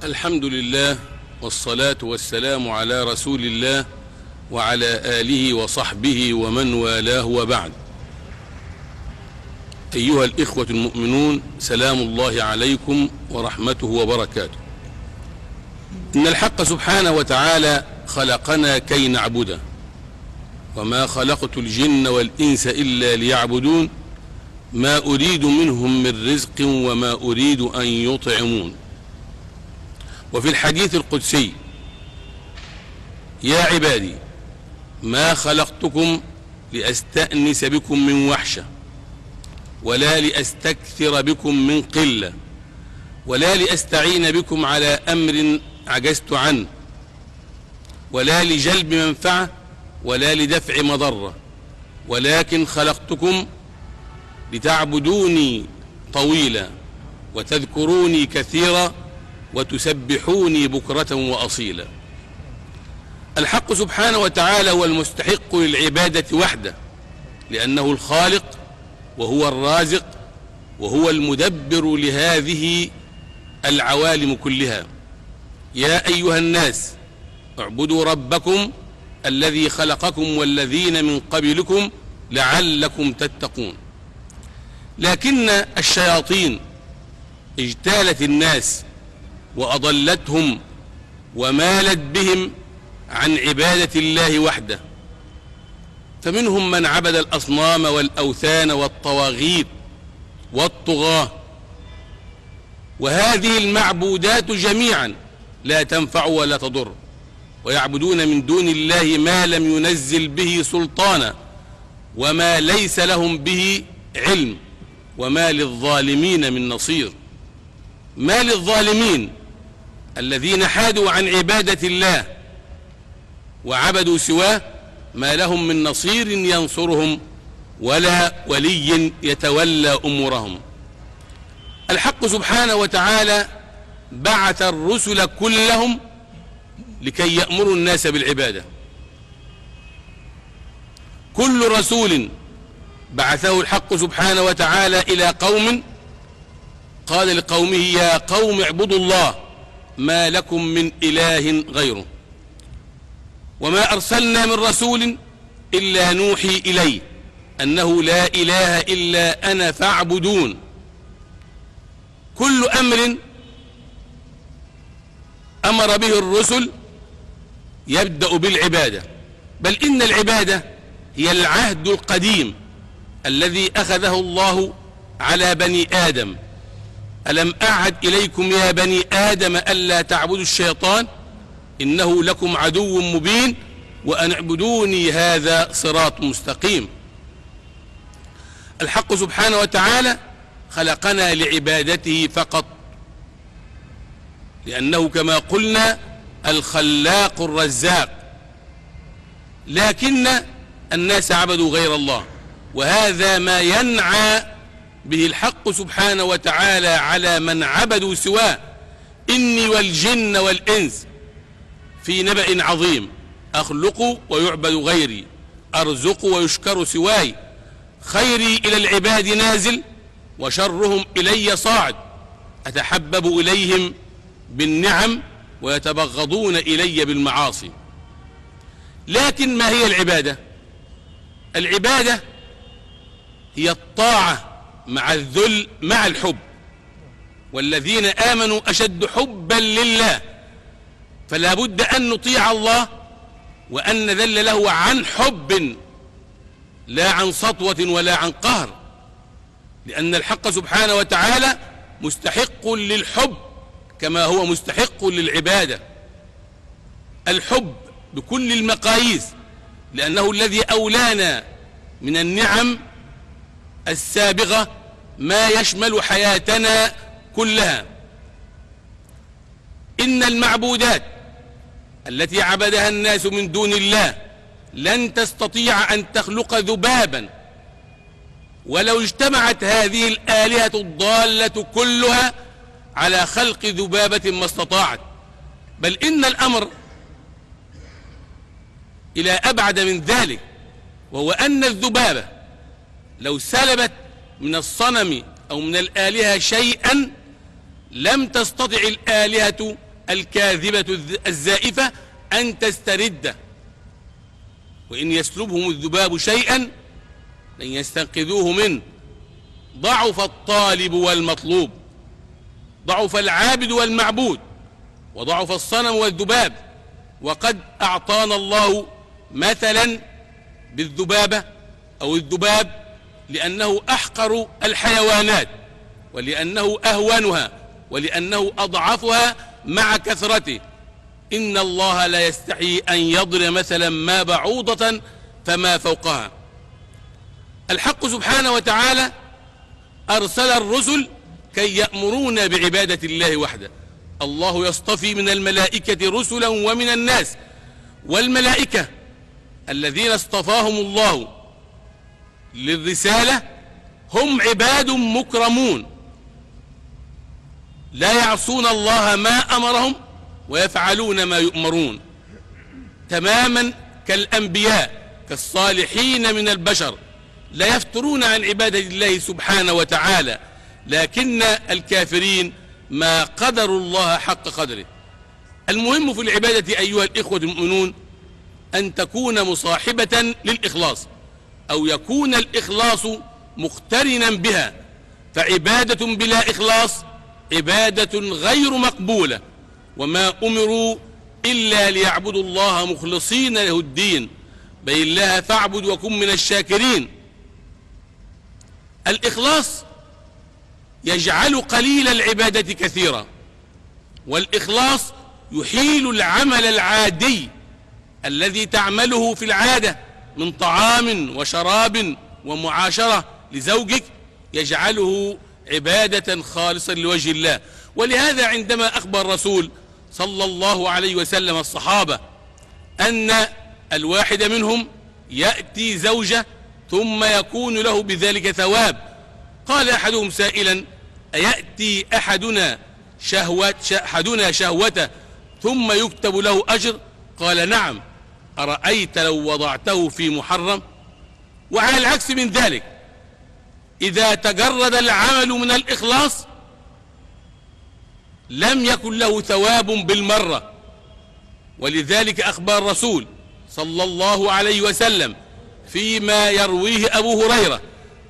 الحمد لله والصلاة والسلام على رسول الله وعلى آله وصحبه ومن والاه وبعد. أيها الإخوة المؤمنون، سلام الله عليكم ورحمته وبركاته. إن الحق سبحانه وتعالى خلقنا كي نعبده، وما خلقت الجن والإنس إلا ليعبدون، ما أريد منهم من رزق وما أريد أن يطعمون. وفي الحديث القدسي: يا عبادي ما خلقتكم لأستأنس بكم من وحشة، ولا لأستكثر بكم من قلة، ولا لأستعين بكم على أمر عجزت عنه، ولا لجلب منفعة ولا لدفع مضرة، ولكن خلقتكم لتعبدوني طويلا وتذكروني كثيرا وتسبحوني بكرة وأصيلا. الحق سبحانه وتعالى هو المستحق للعبادة وحده، لأنه الخالق وهو الرازق وهو المدبر لهذه العوالم كلها. يا أيها الناس اعبدوا ربكم الذي خلقكم والذين من قبلكم لعلكم تتقون. لكن الشياطين اجتالت الناس وأضلتهم ومالت بهم عن عبادة الله وحده، فمنهم من عبد الأصنام والأوثان والطواغيت والطغاة، وهذه المعبودات جميعا لا تنفع ولا تضر، ويعبدون من دون الله ما لم ينزل به سلطانا وما ليس لهم به علم، وما للظالمين من نصير. ما للظالمين الذين حادوا عن عبادة الله وعبدوا سواه ما لهم من نصير ينصرهم ولا ولي يتولى أمورهم. الحق سبحانه وتعالى بعث الرسل كلهم لكي يأمروا الناس بالعبادة. كل رسول بعثه الحق سبحانه وتعالى إلى قوم قال لقومه: يا قوم اعبدوا الله ما لكم من إله غيره. وما أرسلنا من رسول إلا نوحي إليه أنه لا إله إلا أنا فاعبدون. كل أمر أمر به الرسل يبدأ بالعبادة، بل إن العبادة هي العهد القديم الذي أخذه الله على بني آدم: ألم أعهد إليكم يا بني آدم ألا تعبدوا الشيطان إنه لكم عدو مبين وأن اعبدوني هذا صراط مستقيم. الحق سبحانه وتعالى خلقنا لعبادته فقط، لأنه كما قلنا الخلاق الرزاق، لكن الناس عبدوا غير الله، وهذا ما ينعى به الحق سبحانه وتعالى على من عبدوا سواه: إني والجن والإنس في نبأ عظيم، أخلق ويعبد غيري، أرزق ويشكر سواي، خيري إلى العباد نازل وشرهم إلي صاعد، أتحبب إليهم بالنعم ويتبغضون إلي بالمعاصي. لكن ما هي العبادة؟ العبادة هي الطاعة مع الذل مع الحب، والذين آمنوا أشد حبا لله، فلا بد أن نطيع الله وأن نذل له عن حب لا عن سطوة ولا عن قهر، لأن الحق سبحانه وتعالى مستحق للحب كما هو مستحق للعبادة. الحب بكل المقاييس، لأنه الذي أولانا من النعم السابغة ما يشمل حياتنا كلها. إن المعبودات التي عبدها الناس من دون الله لن تستطيع أن تخلق ذبابا، ولو اجتمعت هذه الآلهة الضالة كلها على خلق ذبابة ما استطاعت، بل إن الأمر إلى أبعد من ذلك، وهو أن الذبابة لو سلبت من الصنم أو من الآلهة شيئا لم تستطع الآلهة الكاذبة الزائفة أن تسترد، وإن يسلبهم الذباب شيئا لن يستنقذوه منه. ضعف الطالب والمطلوب، ضعف العابد والمعبود، وضعف الصنم والذباب. وقد أعطانا الله مثلا بالذبابة أو الذباب لأنه أحقر الحيوانات، ولأنه أهونها، ولأنه أضعفها مع كثرته. إن الله لا يستحي أن يضرب مثلا ما بعوضة فما فوقها. الحق سبحانه وتعالى أرسل الرسل كي يأمرون بعبادة الله وحده. الله يصطفي من الملائكة رسلا ومن الناس، والملائكة الذين اصطفاهم الله للرسالة هم عباد مكرمون لا يعصون الله ما أمرهم ويفعلون ما يؤمرون، تماما كالأنبياء كالصالحين من البشر، لا يفترون عن عبادة الله سبحانه وتعالى. لكن الكافرين ما قدروا الله حق قدره. المهم في العبادة أيها الإخوة المؤمنون أن تكون مصاحبة للإخلاص، أو يكون الإخلاص مقترنا بها، فعبادة بلا إخلاص عبادة غير مقبولة. وما أمروا إلا ليعبدوا الله مخلصين له الدين، بل الله فاعبد وكن من الشاكرين. الإخلاص يجعل قليل العبادة كثيرا، والإخلاص يحيل العمل العادي الذي تعمله في العادة من طعام وشراب ومعاشرة لزوجك، يجعله عبادة خالصة لوجه الله. ولهذا عندما أخبر الرسول صلى الله عليه وسلم الصحابة أن الواحد منهم يأتي زوجة ثم يكون له بذلك ثواب، قال أحدهم سائلا: أيأتي أحدنا شهوته ثم يكتب له أجر؟ قال: نعم. أرأيت لو وضعته في محرم؟ وعلى العكس من ذلك، إذا تجرد العمل من الإخلاص لم يكن له ثواب بالمرة. ولذلك أخبر الرسول صلى الله عليه وسلم فيما يرويه أبو هريرة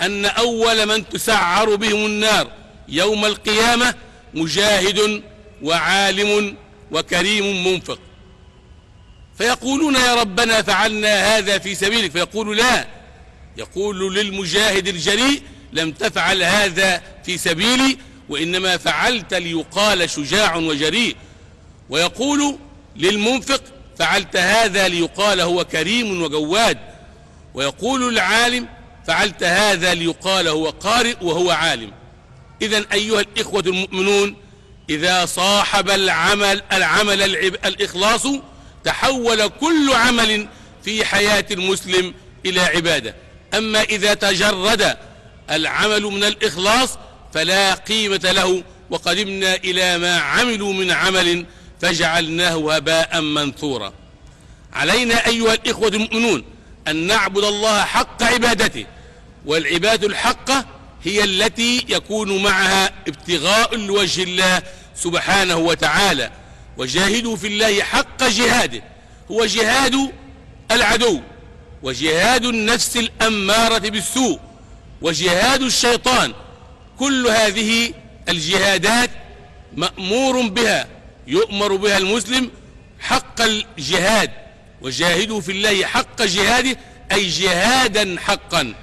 أن أول من تسعر بهم النار يوم القيامة مجاهد وعالم وكريم منفق، فيقولون: يا ربنا فعلنا هذا في سبيلك. فيقول: لا. يقول للمجاهد الجريء: لم تفعل هذا في سبيلي، وإنما فعلت ليقال شجاع وجريء. ويقول للمنفق: فعلت هذا ليقال هو كريم وجواد. ويقول للعالم: فعلت هذا ليقال هو قارئ وهو عالم. إذن أيها الإخوة المؤمنون، إذا صاحب العمل الإخلاص تحول كل عمل في حياة المسلم إلى عبادة. أما إذا تجرد العمل من الإخلاص فلا قيمة له، وقدمنا إلى ما عملوا من عمل فجعلناه هباء منثورا. علينا أيها الإخوة المؤمنون أن نعبد الله حق عبادته، والعبادة الحقة هي التي يكون معها ابتغاء لوجه الله سبحانه وتعالى. وجاهدوا في الله حق جهاده، هو جهاد العدو، وجهاد النفس الأمارة بالسوء، وجهاد الشيطان. كل هذه الجهادات مأمور بها، يؤمر بها المسلم حق الجهاد. وجاهدوا في الله حق جهاده، أي جهادا حقا،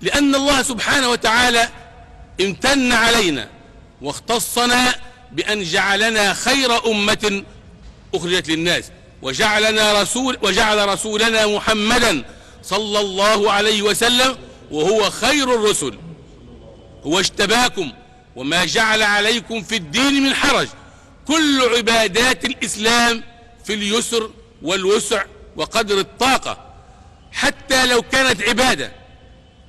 لأن الله سبحانه وتعالى امتن علينا واختصنا بأن جعلنا خير أمة أخرجت للناس، وجعل رسولنا محمدا صلى الله عليه وسلم وهو خير الرسل. هو اجتباكم وما جعل عليكم في الدين من حرج. كل عبادات الإسلام في اليسر والوسع وقدر الطاقة، حتى لو كانت عبادة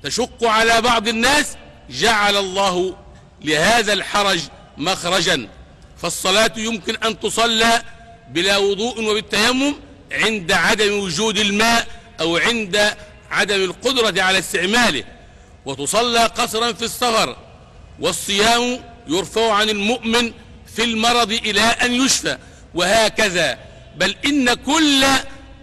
تشق على بعض الناس جعل الله لهذا الحرج مخرجا. فالصلاة يمكن أن تصلى بلا وضوء وبالتيمم عند عدم وجود الماء أو عند عدم القدرة على استعماله، وتصلى قصرا في السفر. والصيام يرفع عن المؤمن في المرض إلى أن يشفى، وهكذا. بل إن كل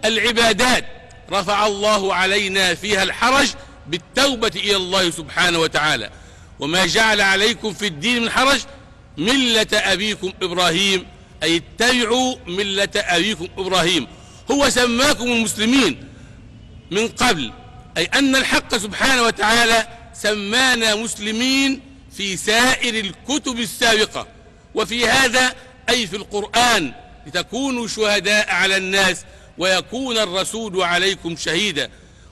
العبادات رفع الله علينا فيها الحرج بالتوبة إلى الله سبحانه وتعالى. وما جعل عليكم في الدين من حرج ملة أبيكم إبراهيم، أي اتبعوا ملة أبيكم إبراهيم. هو سماكم المسلمين من قبل، أي أن الحق سبحانه وتعالى سمانا مسلمين في سائر الكتب السابقة، وفي هذا أي في القرآن لتكونوا شهداء على الناس ويكون الرسول عليكم شهيدا.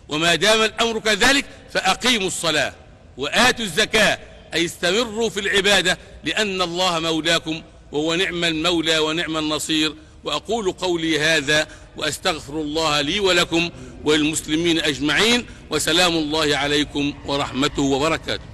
وما دام الأمر كذلك فأقيموا الصلاة وآتوا الزكاة، أي استمروا في العبادة، لأن الله مولاكم وهو نعم المولى ونعم النصير. وأقول قولي هذا وأستغفر الله لي ولكم وللمسلمين أجمعين، وسلام الله عليكم ورحمته وبركاته.